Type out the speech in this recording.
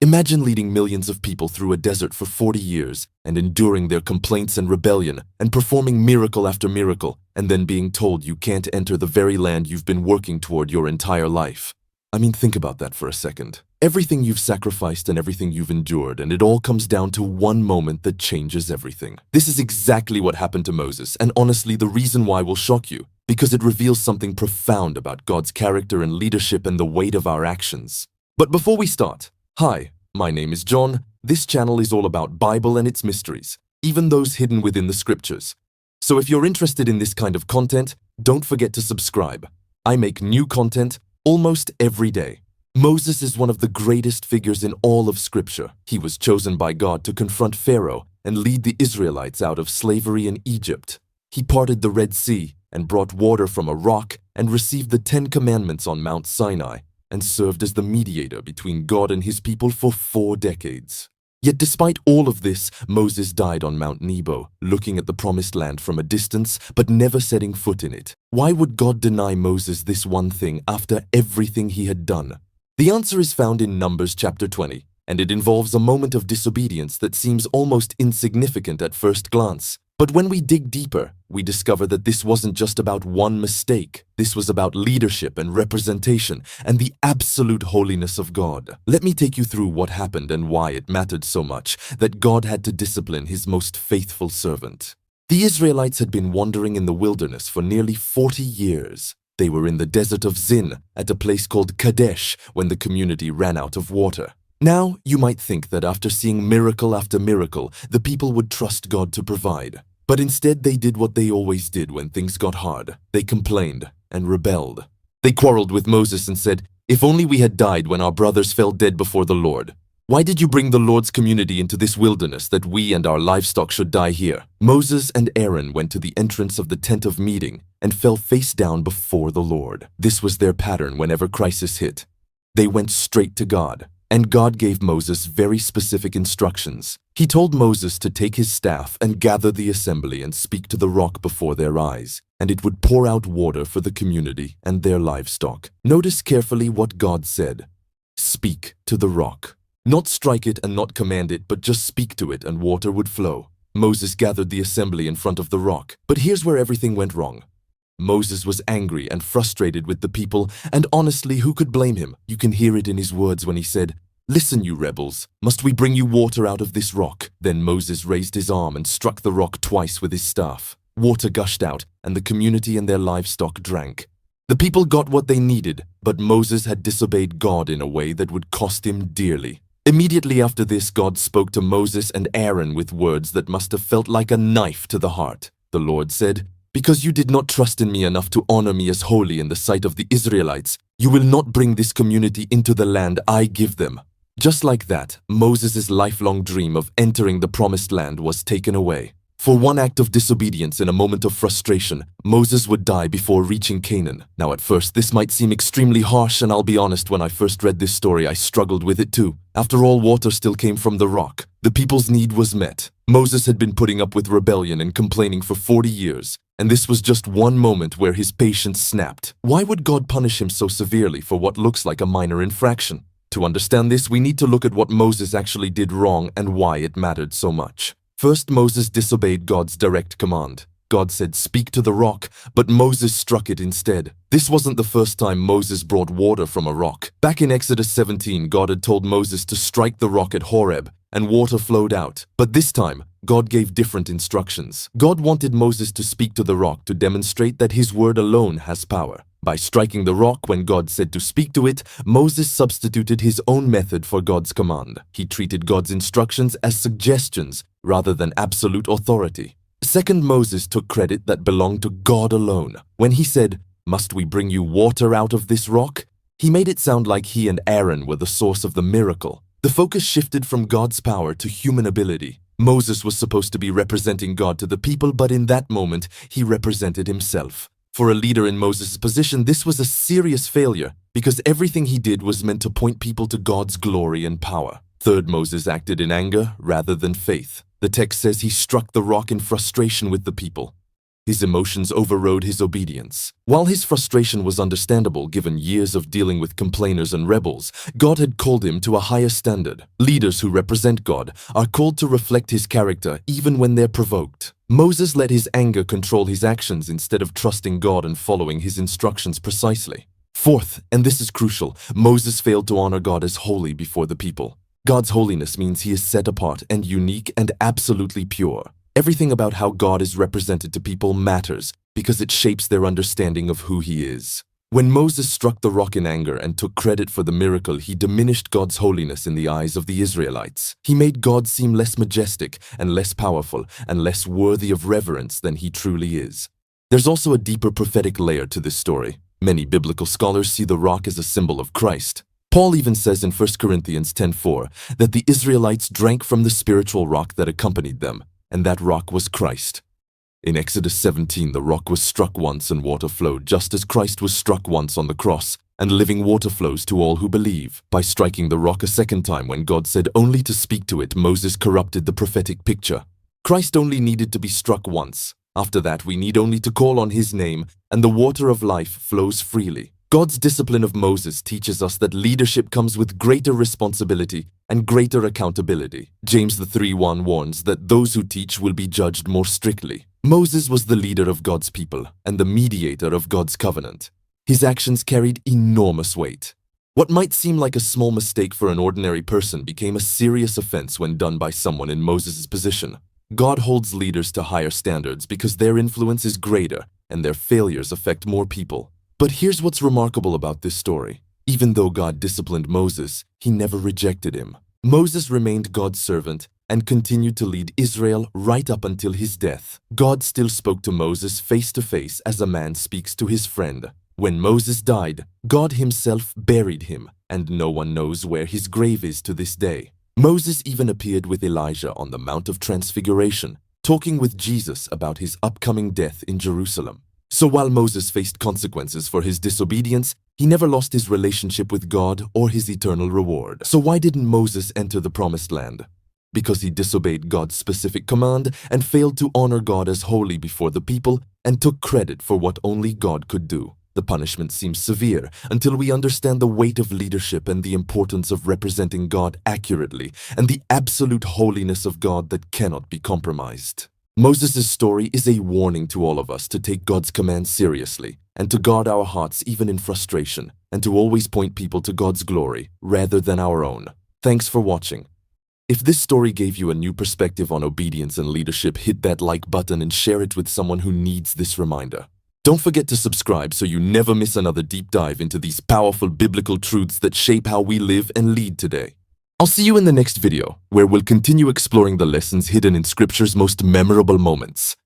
Imagine leading millions of people through a desert for 40 years and enduring their complaints and rebellion and performing miracle after miracle and then being told you can't enter the very land you've been working toward your entire life. I mean, think about that for a second. Everything you've sacrificed and everything you've endured, and it all comes down to one moment that changes everything. This is exactly what happened to Moses, and honestly, the reason why will shock you, because it reveals something profound about God's character and leadership and the weight of our actions. But before we start, hi, my name is John. This channel is all about Bible and its mysteries, even those hidden within the scriptures. So if you're interested in this kind of content, don't forget to subscribe. I make new content almost every day. Moses is one of the greatest figures in all of Scripture. He was chosen by God to confront Pharaoh and lead the Israelites out of slavery in Egypt. He parted the Red Sea and brought water from a rock and received the 10 Commandments on Mount Sinai and served as the mediator between God and his people for 4 decades. Yet despite all of this, Moses died on Mount Nebo, looking at the promised land from a distance, but never setting foot in it. Why would God deny Moses this one thing after everything he had done? The answer is found in Numbers chapter 20, and it involves a moment of disobedience that seems almost insignificant at first glance. But when we dig deeper, we discover that this wasn't just about one mistake. This was about leadership and representation and the absolute holiness of God. Let me take you through what happened and why it mattered so much that God had to discipline his most faithful servant. The Israelites had been wandering in the wilderness for nearly 40 years. They were in the desert of Zin at a place called Kadesh when the community ran out of water. Now, you might think that after seeing miracle after miracle, the people would trust God to provide. But instead, they did what they always did when things got hard. They complained and rebelled. They quarreled with Moses and said, "If only we had died when our brothers fell dead before the Lord. Why did you bring the Lord's community into this wilderness that we and our livestock should die here?" Moses and Aaron went to the entrance of the tent of meeting and fell face down before the Lord. This was their pattern whenever crisis hit. They went straight to God. And God gave Moses very specific instructions. He told Moses to take his staff and gather the assembly and speak to the rock before their eyes, and it would pour out water for the community and their livestock. Notice carefully what God said. Speak to the rock. Not strike it and not command it, but just speak to it and water would flow. Moses gathered the assembly in front of the rock. But here's where everything went wrong. Moses was angry and frustrated with the people, and honestly, who could blame him? You can hear it in his words when he said, "Listen, you rebels, must we bring you water out of this rock?" Then Moses raised his arm and struck the rock twice with his staff. Water gushed out, and the community and their livestock drank. The people got what they needed, but Moses had disobeyed God in a way that would cost him dearly. Immediately after this, God spoke to Moses and Aaron with words that must have felt like a knife to the heart. The Lord said, "Because you did not trust in me enough to honor me as holy in the sight of the Israelites, you will not bring this community into the land I give them." Just like that, Moses' lifelong dream of entering the promised land was taken away. For one act of disobedience in a moment of frustration, Moses would die before reaching Canaan. Now at first, this might seem extremely harsh, and I'll be honest, when I first read this story, I struggled with it too. After all, water still came from the rock. The people's need was met. Moses had been putting up with rebellion and complaining for 40 years. And this was just one moment where his patience snapped. Why would God punish him so severely for what looks like a minor infraction? To understand this, we need to look at what Moses actually did wrong and why it mattered so much. First, Moses disobeyed God's direct command. God said, "Speak to the rock," but Moses struck it instead. This wasn't the first time Moses brought water from a rock. Back in Exodus 17, God had told Moses to strike the rock at Horeb, and water flowed out. But this time, God gave different instructions. God wanted Moses to speak to the rock to demonstrate that his word alone has power. By striking the rock when God said to speak to it, Moses substituted his own method for God's command. He treated God's instructions as suggestions rather than absolute authority. Second, Moses took credit that belonged to God alone. When he said, "Must we bring you water out of this rock?" he made it sound like he and Aaron were the source of the miracle. The focus shifted from God's power to human ability. Moses was supposed to be representing God to the people, but in that moment, he represented himself. For a leader in Moses' position, this was a serious failure because everything he did was meant to point people to God's glory and power. Third, Moses acted in anger rather than faith. The text says he struck the rock in frustration with the people. His emotions overrode his obedience. While his frustration was understandable given years of dealing with complainers and rebels, God had called him to a higher standard. Leaders who represent God are called to reflect his character even when they're provoked. Moses let his anger control his actions instead of trusting God and following his instructions precisely. Fourth, and this is crucial, Moses failed to honor God as holy before the people. God's holiness means he is set apart and unique and absolutely pure. Everything about how God is represented to people matters because it shapes their understanding of who he is. When Moses struck the rock in anger and took credit for the miracle, he diminished God's holiness in the eyes of the Israelites. He made God seem less majestic and less powerful and less worthy of reverence than he truly is. There's also a deeper prophetic layer to this story. Many biblical scholars see the rock as a symbol of Christ. Paul even says in 1 Corinthians 10:4 that the Israelites drank from the spiritual rock that accompanied them, and that rock was Christ. In Exodus 17, the rock was struck once and water flowed, just as Christ was struck once on the cross, and living water flows to all who believe. By striking the rock a second time when God said only to speak to it, Moses corrupted the prophetic picture. Christ only needed to be struck once. After that, we need only to call on his name, and the water of life flows freely. God's discipline of Moses teaches us that leadership comes with greater responsibility and greater accountability. James 3:1 warns that those who teach will be judged more strictly. Moses was the leader of God's people and the mediator of God's covenant. His actions carried enormous weight. What might seem like a small mistake for an ordinary person became a serious offense when done by someone in Moses' position. God holds leaders to higher standards because their influence is greater and their failures affect more people. But here's what's remarkable about this story. Even though God disciplined Moses, he never rejected him. Moses remained God's servant and continued to lead Israel right up until his death. God still spoke to Moses face to face as a man speaks to his friend. When Moses died, God himself buried him, and no one knows where his grave is to this day. Moses even appeared with Elijah on the Mount of Transfiguration, talking with Jesus about his upcoming death in Jerusalem. So while Moses faced consequences for his disobedience, he never lost his relationship with God or his eternal reward. So why didn't Moses enter the Promised Land? Because he disobeyed God's specific command and failed to honor God as holy before the people and took credit for what only God could do. The punishment seems severe until we understand the weight of leadership and the importance of representing God accurately and the absolute holiness of God that cannot be compromised. Moses' story is a warning to all of us to take God's commands seriously and to guard our hearts even in frustration and to always point people to God's glory rather than our own. Thanks for watching. If this story gave you a new perspective on obedience and leadership, hit that like button and share it with someone who needs this reminder. Don't forget to subscribe so you never miss another deep dive into these powerful biblical truths that shape how we live and lead today. I'll see you in the next video, where we'll continue exploring the lessons hidden in Scripture's most memorable moments.